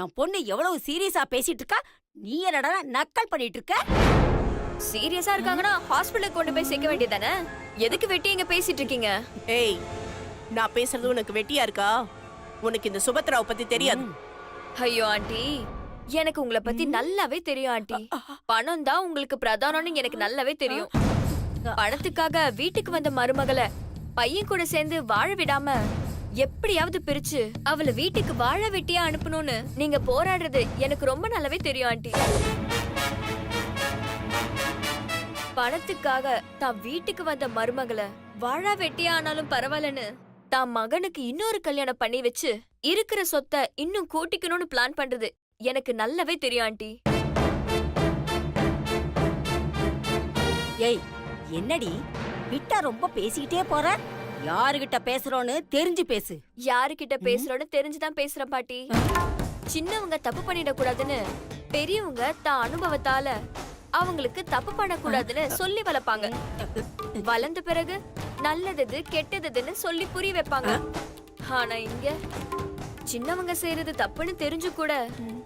என் பொண்ணு எவ்வளவு சீரியஸா பேசிட்டு இருக்கா, நீ என்னடா நக்கல் பண்ணிட்டு இருக்க? சீரியஸா இருக்காங்கன்னா ஹாஸ்பிடலுக்கு கொண்டு போய் சேர்க்க வேண்டியதானே? எதுக்கு வெட்டி இங்க பேசிட்டு இருக்கீங்க? ஏய், நான் பேசுறது உனக்கு வெட்டியா இருக்கா? உனக்கு இந்த சுபத்ராவை பத்தி தெரியாது. ஐயோ ஆண்டி, எனக்கு உங்களை பத்தி நல்லாவே தெரியும் ஆண்டி. பணம் தான் உங்களுக்கு பிரதானம்னு எனக்கு நல்லாவே தெரியும். பணத்துக்காக வீட்டுக்கு வந்த மருமகளை பையன் கூட சேர்ந்து வாழ விடாம எப்படியாவது பிரிச்சு அவளை வீட்டுக்கு வாழ வெட்டியா அனுப்பணும்னு நீங்க போராடுறது எனக்கு ரொம்ப நல்லாவே தெரியும் ஆண்டி. பணத்துக்காக தான் வீட்டுக்கு வந்த மருமகளை வாழ வெட்டியா ஆனாலும் பரவாயில்லன்னு தான் மகனுக்கு இன்னொரு கல்யாணம் பண்ணி வச்சு இருக்கிற சொத்தை இன்னும் கூட்டிக்கணும்னு பிளான் பண்றது எனக்கு நல்லாவே தெரியும் ஆண்டி. ஏய், என்னடி விட்டா ரொம்ப பேசிக்கிட்டே போற? யாருகிட்ட பேசுறோன்னு தெரிஞ்சு பேசு. யாருகிட்ட பேசுறோன்னு தெரிஞ்சுதான் பேசுறேன் பாட்டி. சின்னவங்க தப்பு பண்ணிடக்கூடாதுன்னு பெரியவங்க தான் அனுபவத்தால அவங்களுக்கு தப்பு பண்ணக்கூடாதுன்னு சொல்லி வளர்ப்பாங்க. வளர்ந்த பிறகு நல்லது கெட்டதுன்னு சொல்லி புரிய வைப்பாங்க. ஆனா இங்க சின்னவங்க செய்யறது தப்புன்னு தெரிஞ்சு கூட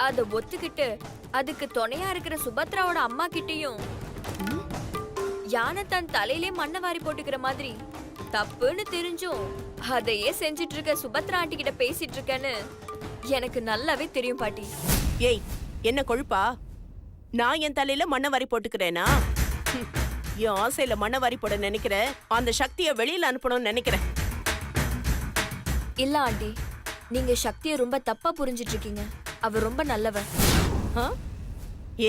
அத ஒத்துக்கிட்டு அதுக்கு துணையா இருக்கிற சுபத்ராவோட அம்மா கிட்டயும் யானை தன் தலையிலே மண்ணை வாரி போட்டுக்கிற மாதிரி தப்புன்னு தெரிஞ்சும் அதையே செஞ்சிட்டு இருக்க சுபத்ரா ஆண்டி கிட்ட பேசிட்டு இருக்கேன்னு எனக்கு நல்லாவே தெரியும் பாட்டி. ஏய், என்ன கொழுப்பா? நான் என் தலையில மண்ணை வாரி போட்டுக்கிறேனா? என் ஆசையில மண்ணை வாரி போட நினைக்கிற அந்த சக்தியை வெளியில அனுப்பணும்னு நினைக்கிறேன். இல்ல ஆண்டி, நீங்க சக்தியை ரொம்ப தப்பா புரிஞ்சிட்டு இருக்கீங்க. அவ ரொம்ப நல்லவ.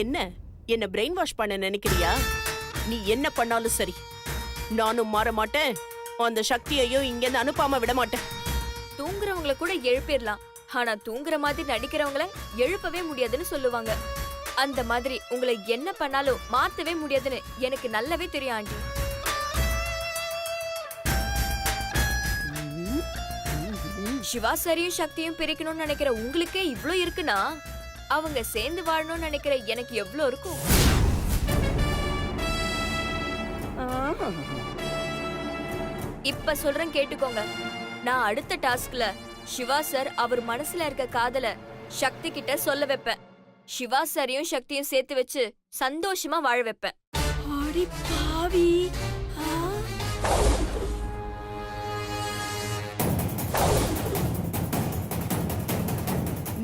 என்ன பிரெயின் வாஷ் பண்ண நினைக்கிறியா? நீ என்ன பண்ணாலும் சரி, நானும் மாற மாட்டேன். அந்த சக்தியையும் இங்க இருந்து அனுப்பாம விட மாட்டேன். தூங்குறவங்கள கூட எழுப்பிடலாம், ஆனா தூங்குற மாதிரி நடிக்கிறவங்கள எழுப்பவே முடியாதுன்னு சொல்லுவாங்க. அந்த மாதிரி உங்களை என்ன பண்ணாலும் மாத்தவே முடியாதுன்னு எனக்கு நல்லாவே தெரியும் ஆண்டி. சிவா சரியும் சக்தியும் பிரிக்கணும்னு நினைக்கிற உங்களுக்கே இவ்ளோ இருக்குன்னா அவங்க சேர்ந்து வாழணும்னு நினைக்கிற எனக்கு எவ்வளவு இருக்கும்? இப்ப சொல்றேன் கேட்டுக்கோங்க. நான் அடுத்த டாஸ்க்ல சிவா சார் அவர் மனசுல இருக்க காதல சக்தி கிட்ட சொல்ல வைப்பேன். சிவா சாரையும் சக்தியும் சேர்த்து வச்சு சந்தோஷமா வாழ வைப்பேன். அடி பாவி!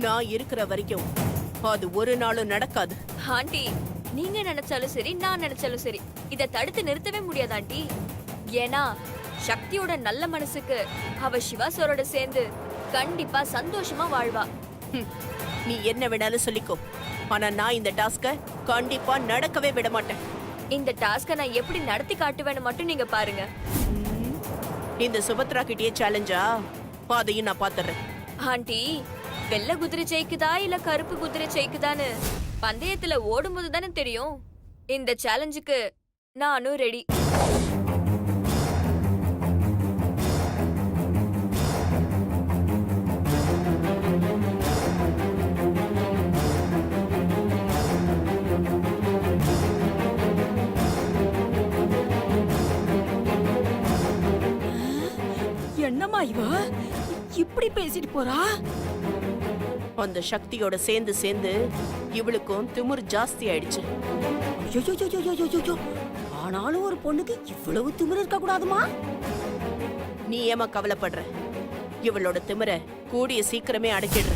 நான் இருக்கிற வரைக்கும் அது ஒரு நாளும் நடக்காது. ஆண்டி, நீங்க நினைச்சாலும் சரி, நான் நினைச்சாலும் சரி, இத தடுத்து நிறுத்தவே முடியாது ஆண்டி. ஏன்னா சக்தியோட நல்ல மனசுக்கு அவ சிவா சாரோட சேர்ந்து கண்டிப்பா சந்தோஷமா வாழ்வா. நீ என்ன வேணாலும் சொல்லிக்கோ, ஆனா நான் இந்த டாஸ்க கண்டிப்பா நடக்கவே விட மாட்டேன். இந்த டாஸ்க நான் எப்படி நடத்தி காட்டுவேன்னு மட்டும் நீங்க பாருங்க. இந்த சுபத்ரா கிட்டே சேலஞ்சா? அதையும் நான் பாத்துறேன். ஆண்டி, வெள்ளை குதிரை ஜெயிக்குதா இல்ல கருப்பு குதிரை ஜெயிக்குதான்னு பந்தயத்துல ஓடும்போது தானே தெரியும். இந்த சேலஞ்சுக்கு நானும் ரெடி. என்னம்மா இவ இப்படி பேசிட்டு போறா? அந்த சக்தியோட சேர்ந்து சேர்ந்து இவளுக்கும் திமிர் ஜாஸ்தி ஆயிடுச்சு. ஐயோ, ஆனாலும் ஒரு பொண்ணுக்கு இவ்வளவு திமிரு இருக்க கூடாதுமா? நீ ஏமா கவலைப்படுற? இவளோட திமிர கூடிய சீக்கிரமே அடக்கிடுற.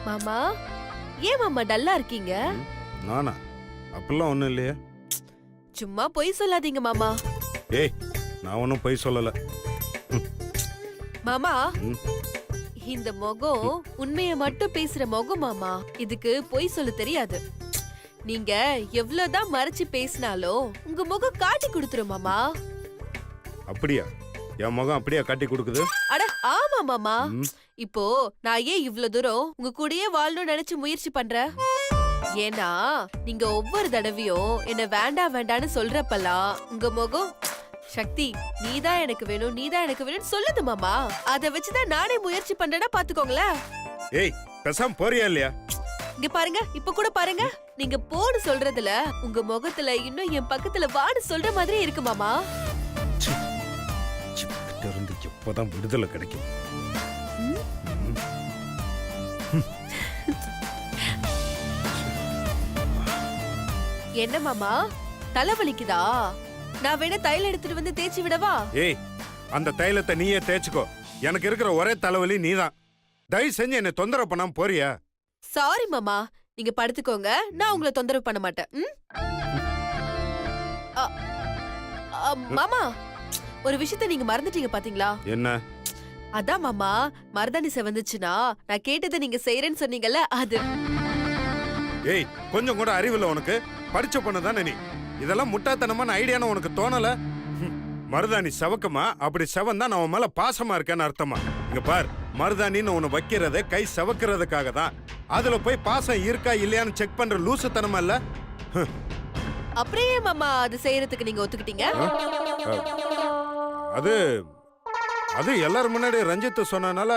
மாமா, ஏன் மாமா டல்லா இருக்கீங்க? நானா? அப்பெல்லாம் ஒண்ணும் இல்லையே. சும்மா பொய் சொல்லாதீங்க மாமா. ஏய், நான் ஒன்னும் பொய் சொல்லல. மாமா, இந்த முகம் உண்மையை மட்டும் பேசுற முகம் மாமா. இதுக்கு பொய் சொல்ல தெரியாது. நீங்க எவ்வளவுதான் மறைச்சு பேசினாலும் உங்க முகம் காட்டி கொடுத்துரும் மாமா. அப்படியா? என் முகம் அப்படியா காட்டி கொடுக்குது? அட ஆமா மாமா. ம். இப்போ நான் ஏன் இவ்ளோ தூரம் உங்க கூடயே வாழணும்னு நினைச்சு முயற்சி பண்றேன்? ஏன்னா நீங்க ஒவ்வொரு தடவையும் என்ன வேண்டாம் வேண்டான்னு சொல்றப்பெல்லாம் உங்க முகம் சக்தி நீதான் எனக்கு வேணும் நீதான் எனக்கு வேணும்னு சொல்லுது மாமா. அத வச்சுதான் நானே முயற்சி பண்றேன்னா பாத்துக்கோங்களேன். ஏய் பேசாம போறியா இல்லையா? இங்க பாருங்க, இப்ப கூட பாருங்க, நீங்க போன்னு சொல்றதுல உங்க முகத்துல இன்னும் என் பக்கத்துல வான்னு சொல்ற மாதிரி இருக்கு மாமா. கிட்ட இருந்து எப்பதான் விடுதலை கிடைக்கும்? என்ன மாமா தலைவலிக்குதா? நான் வேணா தைலம் எடுத்துட்டு வந்து தேய்ச்சி விடவா? ஏய் அந்த தைலத்தை நீயே தேய்ச்சுக்கோ. எனக்கு இருக்கிற ஒரே தலைவலி நீதான். தயவு செஞ்சு என்னை தொந்தரவு பண்ணாம போறியா? சாரி மாமா, நீங்க படுத்துக்கோங்க, நான் உங்களை தொந்தரவு பண்ண மாட்டேன். மாமா ஒரு விஷயத்தை நீங்க மறந்துட்டீங்க பாத்தீங்களா? என்ன? அதான் மாமா, மருதாணி செவந்துச்சுன்னா நான் கேட்டதை நீங்க செய்யறேன்னு சொன்னீங்கல்ல அது. ஏய் கொஞ்சம் கூட அறிவில்லை உனக்கு? படிச்ச பொண்ணு தானே நீ. இதெல்லாம் முட்டாத்தனமான ஐடியான்னு உனக்கு தோணல? மருதாணி செவக்குமா? அப்படி செவந்தா நான் உன் மேல பாசமா இருக்கேன்னு அர்த்தமா? இங்க பார், மருதாணின்னு ஒண்ணு வைக்கிறது கை செவக்கிறதுக்காக தான். அதுல போய் பாசம் இருக்கா இல்லையான்னு செக் பண்ற லூசுத்தனமா இல்ல? அப்படியே மாமா அது செய்யறதுக்கு நீங்க ஒத்துக்கிட்டீங்க? அது அது எல்லாரும் முன்னாடி ரஞ்சித் சொன்னனால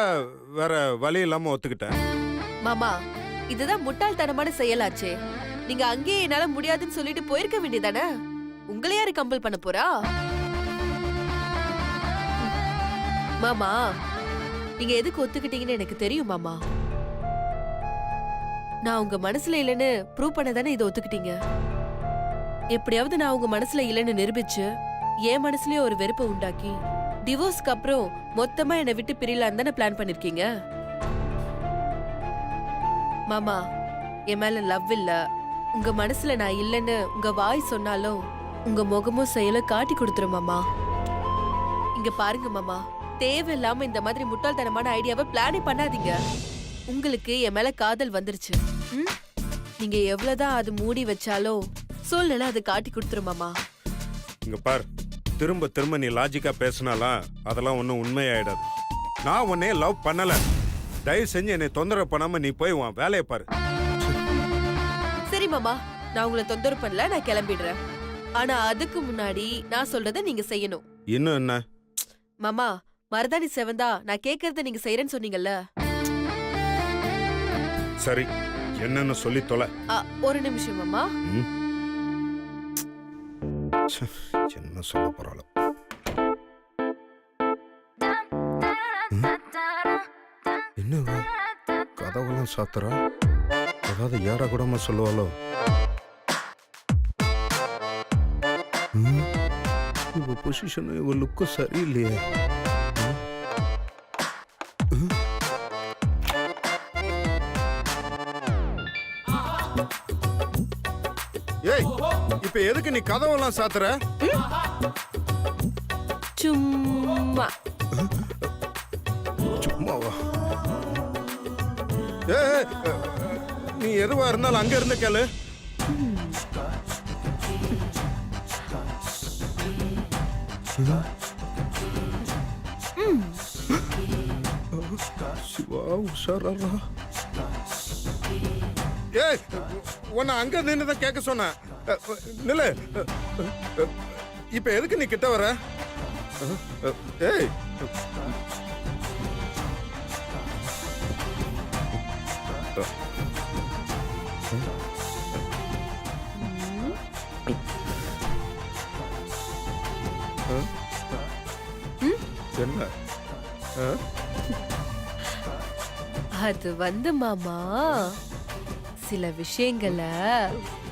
வேற வழி இல்லாம ஒத்துக்கிட்டேன். மாமா இதுதான் முட்டாள்தனமான செயலாச்சே. நீங்க அங்கேயே என்னால முடியாதுன்னு சொல்லிட்டு போயிருக்க வேண்டியதானே. உங்களை யாரு கம்பல் பண்ண போறா? மாமா நீங்க எதுக்கு ஒத்துக்கிட்டீங்கன்னு எனக்கு தெரியும் மாமா. நான் உங்க மனசுல இல்லைன்னு ப்ரூவ் பண்ண தானே இதை ஒத்துக்கிட்டீங்க. எப்படியாவது நான் உங்க மனசுல இல்லைன்னு நிரூபிச்சு என் மனசுலயே ஒரு வெறுப்பை உண்டாக்கி டிவோர்ஸ்க்கு அப்புறம் மொத்தமா என்னை விட்டு பிரியலான்னு தானே பிளான் பண்ணிருக்கீங்க. மாமா என் மேல லவ் இல்ல, உங்க மனசுல நான் இல்லைன்னு உங்க வாய் சொன்னாலும் உங்க முகமும் செயலும் காட்டி கொடுத்துரும் மாமா. இங்க பாருங்க மாமா, தேவையில்லாம இந்த மாதிரி முட்டாள்தனமான ஐடியாவை பிளானே பண்ணாதீங்க. உங்களுக்கு என் மேல காதல் வந்துருச்சு. நீங்க எவ்வளவுதான் அது மூடி வச்சாலும் சூழ்நிலை அது காட்டி கொடுத்துரும் மாமா. இங்க பார், திரும்ப திரும்ப நீ லாஜிக்கா பேசினாலாம் அதெல்லாம் ஒன்றும் உண்மையாயிடாது. நான் உன்னைய லவ் பண்ணல. தயவு செஞ்சு என்னை தொந்தரவு பண்ணாம நீ போய் உன் வேலையை பாரு. சரி மாமா, நான் உங்களை தொந்தரவு பண்ணல, நான் கிளம்பிடுறேன். ஆனா அதுக்கு முன்னாடி நான் சொல்றத நீங்க செய்யணும். இன்னும் என்ன? மாமா மருதாணி செவந்தா நான் கேக்குறத நீங்க செய்யறேன்னு சொன்னீங்கல்ல. சரி, என்னன்னு சொல்லி தொலை. ஒரு நிமிஷம் மாமா. என்ன சொல்ல போறாளோ? என்ன கதவெல்லாம் சாத்துறா? ஏதாவது ஏற கூடமா சொல்லுவாளோ? இவ பொசிஷன் இவ லுக்கு சரியில்லையே. ஏய், இப்ப எதுக்கு நீ கதவெல்லாம் சாத்துற? சும்மா சும்மாவா? ஏய், நீ எதுவா இருந்தாலும் அங்க இருந்து கேளு. சிவா உஷாரா? ஏய், உன்னை அங்க நின்னுதான் கேட்க சொன்ன. நில்லு. இப்ப எதுக்கு நீ கிட்ட வர? ஏய், என்ன? அது வந்து மாமா, சில விஷயங்களை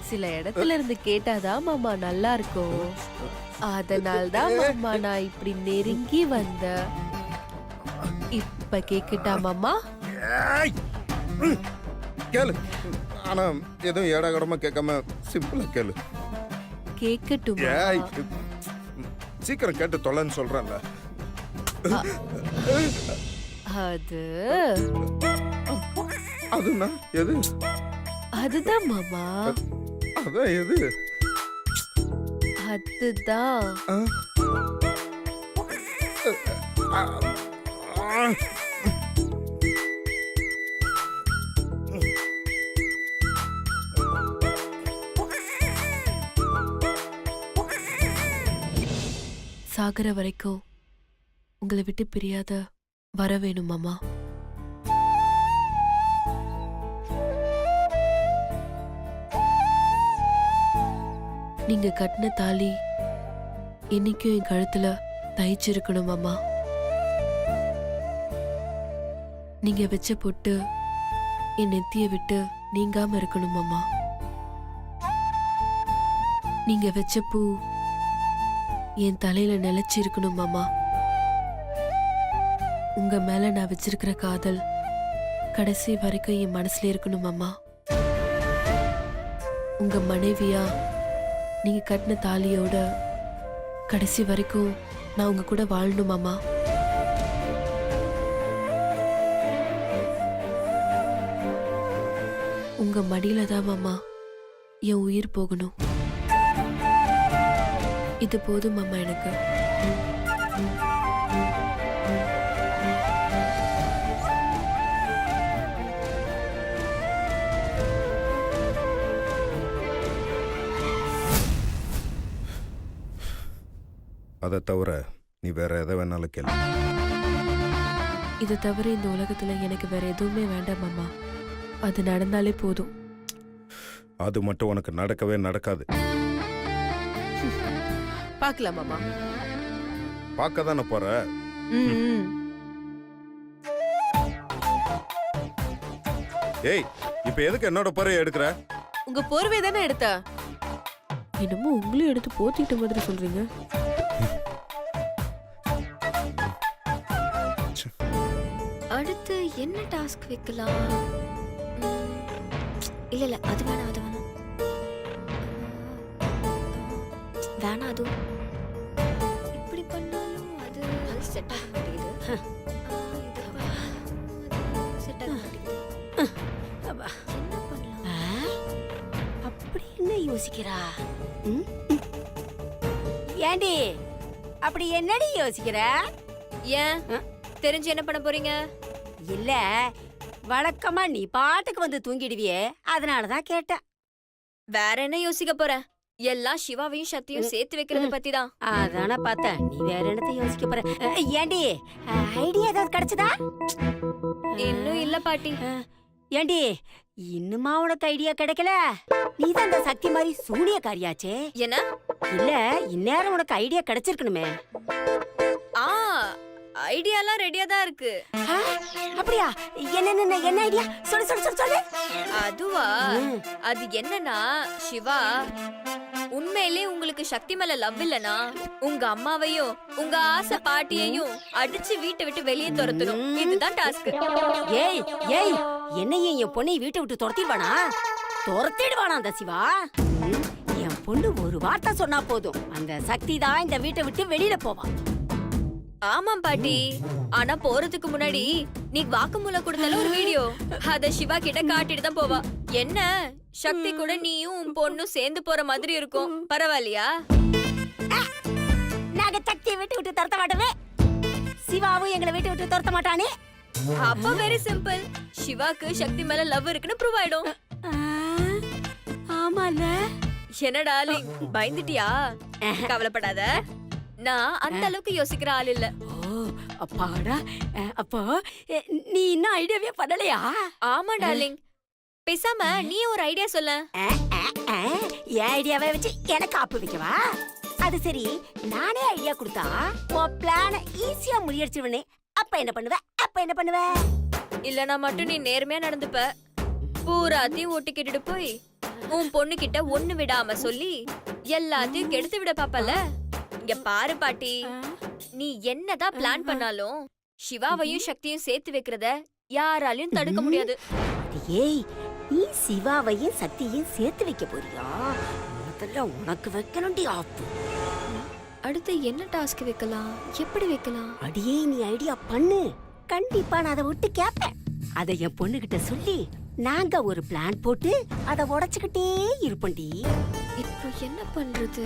சில இடத்துல இருந்து கேட்டாதான் மாமா நல்லா இருக்கும். அதனால்தான் மாமா நான் இப்படி நெருங்கி வந்த. இப்ப கேக்குட்டா மாமா? ஏய், கேளு. ஆனா எதுவும் ஏடாகடமா கேட்காம சிம்பிளா கேளு. கேக்கட்டும். ஏய், சீக்கிரம் கேட்டு தொலைன்னு சொல்றேன்ல. அது அதுனா எது? அதுதான் மாமா, அதான் எது? அதுதான் சாகர வரைக்கும் உங்களை விட்டு பிரியாத வர வேணும் மாமா. நீங்க கட்டின தாலி என்னைக்கும் என் கழுத்துல தைச்சிருக்கணும் மாமா. நீங்க வச்ச பொட்டு என் நெத்திய விட்டு நீங்காம இருக்கணும் மாமா. நீங்க வச்ச பூ என் தலையில நிலைச்சு இருக்கணும் மாமா. உங்க மேல நான் வச்சிருக்கிற காதல் கடைசி வரைக்கும் என் மனசுல இருக்கணும் மாமா. உங்க மனைவியா நீங்க கட்டின தாலியோட கடைசி வரைக்கும் நான் உங்க கூட வாழணும் மாமா. உங்க மடியில தான் மாமா என் உயிர் போகணும். இது போதும் மாமா எனக்கு. அதை தவிர நீ வேற எதை வேணாலும் கேளு. இதை தவிர இந்த உலகத்துல எனக்கு வேற எதுவுமே வேண்டாம் மாமா. அது நடந்தாலே போதும். அது மட்டும் உனக்கு நடக்கவே நடக்காது. பார்க்கலாம் மாமா. பார்க்க தானே போற. ஏய், இப்ப எதுக்கு என்னோட பறைய எடுக்கிற? உங்க போர்வை தானே எடுத்த. என்னமோ உங்களையும் எடுத்து போத்திட்ட மாதிரி சொல்றீங்க. அடுத்து என்ன டாஸ்க் வைக்கலாம்? இல்ல இல்ல அது வேணாம், அது வேணாம், வேணாம். அதுவும் இப்படி பண்ணாலும் அது செட் ஆக மாட்டேங்குது. செட் ஆக மாட்டேங்குது. அப்பா. என்ன பண்ணலாம்? அப்படி என்ன யோசிக்கிறா? ம்? ஏண்டி அப்படி என்னடி யோசிக்கிற? ஏன் தெரிஞ்சு என்ன பண்ண போறீங்க? இல்ல, வழக்கமா நீ பாட்டுக்கு வந்து தூங்கிடுவியே, அதனாலதான் கேட்டேன். வேற என்ன யோசிக்க போற? எல்லாம் சிவாவையும் சக்தியும் சேர்த்து வைக்கிறத பத்தி தான். அதான பார்த்தேன். நீ வேற என்னத்த யோசிக்க போற? ஏண்டி ஐடியா ஏதாவது கிடைச்சதா? இன்னும் இல்ல பாட்டி. ஏண்டி இன்னுமா உனக்கு ஐடியா கிடைக்கல? நீதான் அந்த சக்தி மாதிரி சூனியக்காரியாச்சே. என்ன? இல்ல, இந்நேரம் உனக்கு ஐடியா கிடைச்சிருக்கணுமே. ஆ, ஐடியாலாம் ரெடியா தான் இருக்கு. ஆ, அப்படியா? என்ன ஐடியா? சொல்லு சொல்லு சொல்லு சொல்லு. அதுவா? அது என்னன்னா சிவா, உண்மையிலே உங்களுக்கு சக்தி மேல லவ் இல்லனா உங்க அம்மாவையும் உங்க ஆசை பாட்டியையும் அடிச்சு வீட்டை விட்டு வெளியே துரத்தணும். இதுதான் டாஸ்க். ஏய் ஏய், என்னையும் என் பொண்ணையும் வீட்டை விட்டு துரத்திடுவானா? துரத்திடுவானா அந்த சிவா? என் பொண்ணு ஒரு வார்த்தை சொன்னா போதும், அந்த சக்தி தான் இந்த வீட்டை விட்டு வெளியில போவா. ஆமாம் பாட்டி. ஆனா போறதுக்கு முன்னாடி நீ வாக்குமூலம் கொடுத்தால ஒரு வீடியோ, அத சிவா கிட்ட காட்டிட்டு தான் போவா. என்ன சக்தி கூட நீயும் உன் பொண்ணும் சேர்ந்து போற மாதிரி இருக்கும். பரவாயில்லையா? நாங்க சக்தியை வீட்டை விட்டு துரத்த மாட்டோமே, சிவாவும் எங்களை வீட்டை விட்டு துரத்த மாட்டானே. அப்ப வெரி சிம்பிள். சிவாக்கு சக்தி மேல லவ் இருக்குன்னு ப்ரூவ் ஆயிடும். ஆமால. என்ன டார்லிங், பயந்துட்டியா? கவலைப்படாத, நான் அந்த அளவுக்கு யோசிக்கிற ஆள் இல்ல. ஓ அப்பாடா. அப்போ நீ இன்னும் ஐடியாவே பண்ணலையா? ஆமா டார்லிங், பேசாம நீ ஒரு ஐடியா சொல்ல. என் ஐடியாவை வச்சு எனக்கு ஆப்பு வைக்கவா? அது சரி, நானே ஐடியா கொடுத்தா உன் பிளான ஈஸியா முறியடிச்சிருவனே. அப்ப என்ன பண்ணுவ? இல்லனா மட்டும் நீ நேர்மையா நடந்துப்ப. பூராத்தையும் ஓட்டு கேட்டுட்டு போய் உன் பொண்ணு கிட்ட ஒண்ணு விடாம சொல்லி எல்லாத்தையும் கெடுத்து விட பாப்பல. இங்க பாரு பாட்டி, நீ என்னதான் பிளான் பண்ணாலும் சிவாவையும் சக்தியும் சேர்த்து வைக்கிறத யாராலையும் தடுக்க முடியாது. ஏய், நீ சிவாவையும் சக்தியையும் சேர்த்து வைக்க போறியா? முதல்ல உனக்கு வைக்கணும்டி ஆப்பு. அடுத்து என்ன டாஸ்க் வைக்கலாம்? எப்படி வைக்கலாம்? அடியே நீ ஐடியா பண்ணு, கண்டிப்பா நான் அதை விட்டு கேப்பேன். அதை என் பொண்ணுகிட்ட சொல்லி நாங்க ஒரு பிளான் போட்டு அதை உடைச்சுக்கிட்டே இருப்போம்டி. இப்போ என்ன பண்றது?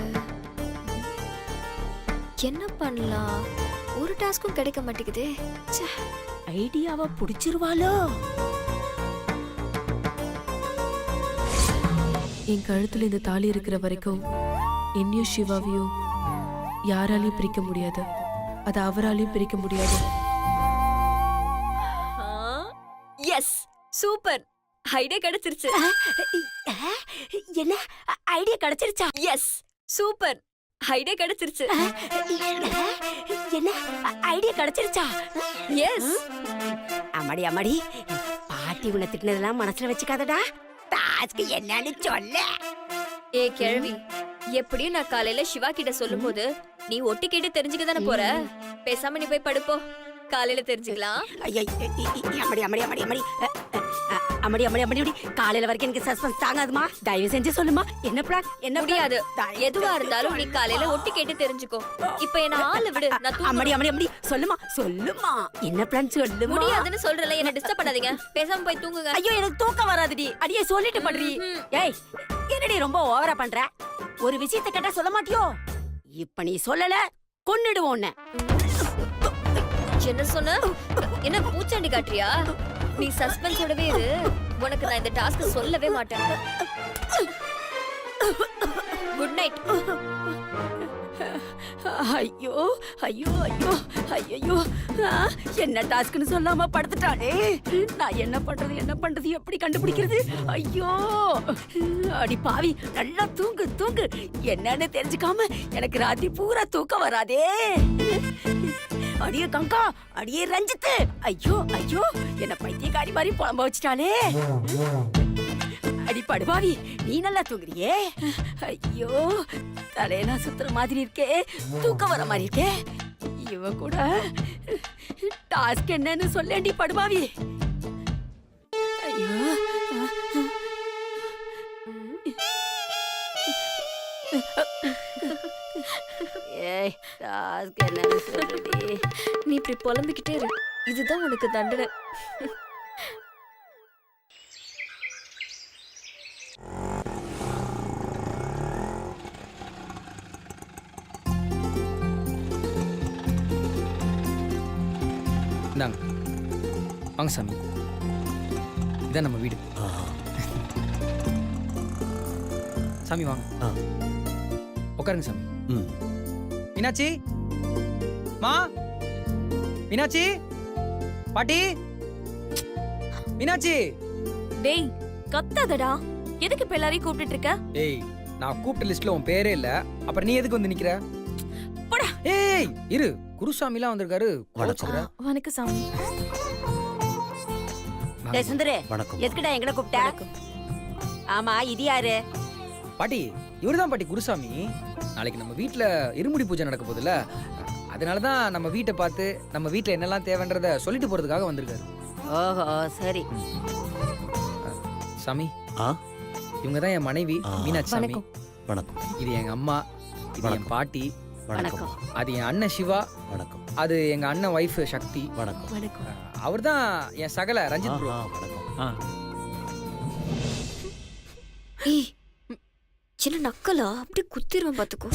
என்ன பண்ணலாம்? ஒரு டாஸ்க்கும் கிடைக்க மாட்டேங்குதே. ச்சே. ஐடியாவை புடிச்சிருவாளோ? என் கழுத்துல இந்த தாலி இருக்கிற வரைக்கும் என்னையும் சிவாவையும் யாராலையும் பிரிக்க முடியாது. அது அவராலையும் பிரிக்க முடியாது. S, super. ஐடியா கிடைச்சிருச்சு. என்ன ஐடியா கிடைச்சிருச்சா? Yes, super. ஐடியா கிடைச்சிருச்சு. என்ன ஐடியா கிடைச்சிருச்சா? எஸ். அம்மாடி அம்மாடி, பாட்டி உன்னை திட்டினதெல்லாம் மனசுல வச்சுக்காதடா. டாஸ்க் என்னன்னு சொல்ல. ஏ கிழவி, எப்படியும் நான் காலையில சிவா கிட்ட சொல்லும்போது நீ ஒட்டி கேட்டு தெரிஞ்சுக்க தானே போற. பேசாம நீ போய் படுப்போ, காலையில தெரிஞ்சுக்கலாம். அம்மாடி அம்மாடி அம்மாடி அம்மாடி அம்மாடி அம்மாடி அம்மாடி, காலையில வரைக்கும் எனக்கு சஸ்பென்ஸ் தாங்காதுமா. தயவு செஞ்சு சொல்லுமா, என்ன பிளான்? என்ன முடியாது. எதுவா இருந்தாலும் நீ காலையில ஒட்டி கேட்டு தெரிஞ்சுக்கோ. இப்ப என்ன ஆளு விடு, நான் தூங்குறேன். அம்மாடி அம்மாடி அம்மாடி, சொல்லுமா சொல்லுமா, என்ன பிளான் சொல்லுமா. முடியாதுன்னு சொல்றல, என்ன டிஸ்டர்ப் பண்ணாதீங்க. பேசாம போய் தூங்குங்க. ஐயோ எனக்கு தூக்கம் வராதுடி. அடியே சொல்லிட்டு பண்றீ. ஏய் என்னடி ரொம்ப ஓவரா பண்ற? ஒரு விஷயத்தை கேட்டா சொல்ல மாட்டியோ? இப்ப நீ சொல்லல கொன்னுடுவோம் உன்னை. என்ன சொன்ன? என்ன பூச்சாண்டி காட்டுறியா? நீ சஸ்பென்ஸோடவே இரு. உனக்கு நான் இந்த டாஸ்க் சொல்லவே மாட்டேன். Good night. ஐயோ ஐயோ ஐயோ ஐயோ, என்ன டாஸ்க்னு சொல்லாம படுத்துட்டானே. நான் என்ன பண்றது எப்படி கண்டுபிடிக்கிறது? ஐயோ அடி பாவி, நல்லா தூங்கு தூங்கு. என்னன்னு தெரிஞ்சுக்காம எனக்கு ராத்திரி பூரா தூக்கம் வராதே. அடியே கங்கா, அடியே ரஞ்சித், ஐயோ ஐயோ, என்ன பைத்தியக்காரி மாதிரி புலம்ப வச்சிட்டாலே. அடி படுபாவி, நீ நல்லா தூங்குறியே. ஐயோ தலையெல்லாம் சுத்துற மாதிரி இருக்கே, தூக்கம் வர மாதிரி இருக்கே. இவ கூட டாஸ்க் என்னன்னு சொல்லேண்டி படுபாவி. ஐயோ ஏய், டாஸ்க் என்னன்னு சொல்லுடி. நீ இப்படி புலம்பிக்கிட்டே இரு. இதுதான் உனக்கு தண்டனை. இந்தாங்க, வாங்க சாமி, இதான் நம்ம வீடு. சாமி வாங்க, உட்காருங்க சாமி. மீனாட்சி, மா, மீனாட்சி, பாட்டி, மீனாட்சி. டேய் கத்தாதடா, எதுக்கு இப்ப எல்லாரையும் கூப்பிட்டு இருக்க? ஏய், நான் கூப்பிட்ட லிஸ்ட்ல உன் பேரே இல்ல, அப்புறம் நீ எதுக்கு வந்து நிக்கிற? போடா. ஏய் இரு, குருசாமிலாம் வந்திருக்காரு. வணக்கம் சாமி. டேய் சுந்தரு, வணக்கம். எதுக்குடா எங்கட கூப்பிட்ட? ஆமா, இது யாரு? பாட்டி, இவர்தான் பாட்டி குருசாமி. நாளைக்கு நம்ம வீட்ல இருமுடி பூஜை நடக்க போகுதுல்ல, அதனாலதான் நம்ம வீட்டை பார்த்து நம்ம வீட்ல என்னெல்லாம் தேவைன்றத சொல்லிட்டு போறதுக்காக வந்திருக்காரு. ஓஹோ சரி. சாமி, இவங்க தான் என் மனைவி மீனாட்சி சாமி. வணக்கம். இது எங்க அம்மா, இது என் பாட்டி. வணக்கம். அது என் அண்ணன் சிவா. வணக்கம். அது எங்க அண்ணன் வைஃப் சக்தி. வணக்கம். வணக்கம். அவர்தான் என் சகல ரஞ்சித் ப்ரோ. வணக்கம். ஏய், சின்ன நக்கலா, அப்படி குத்திருவேன் பாத்துக்கோ.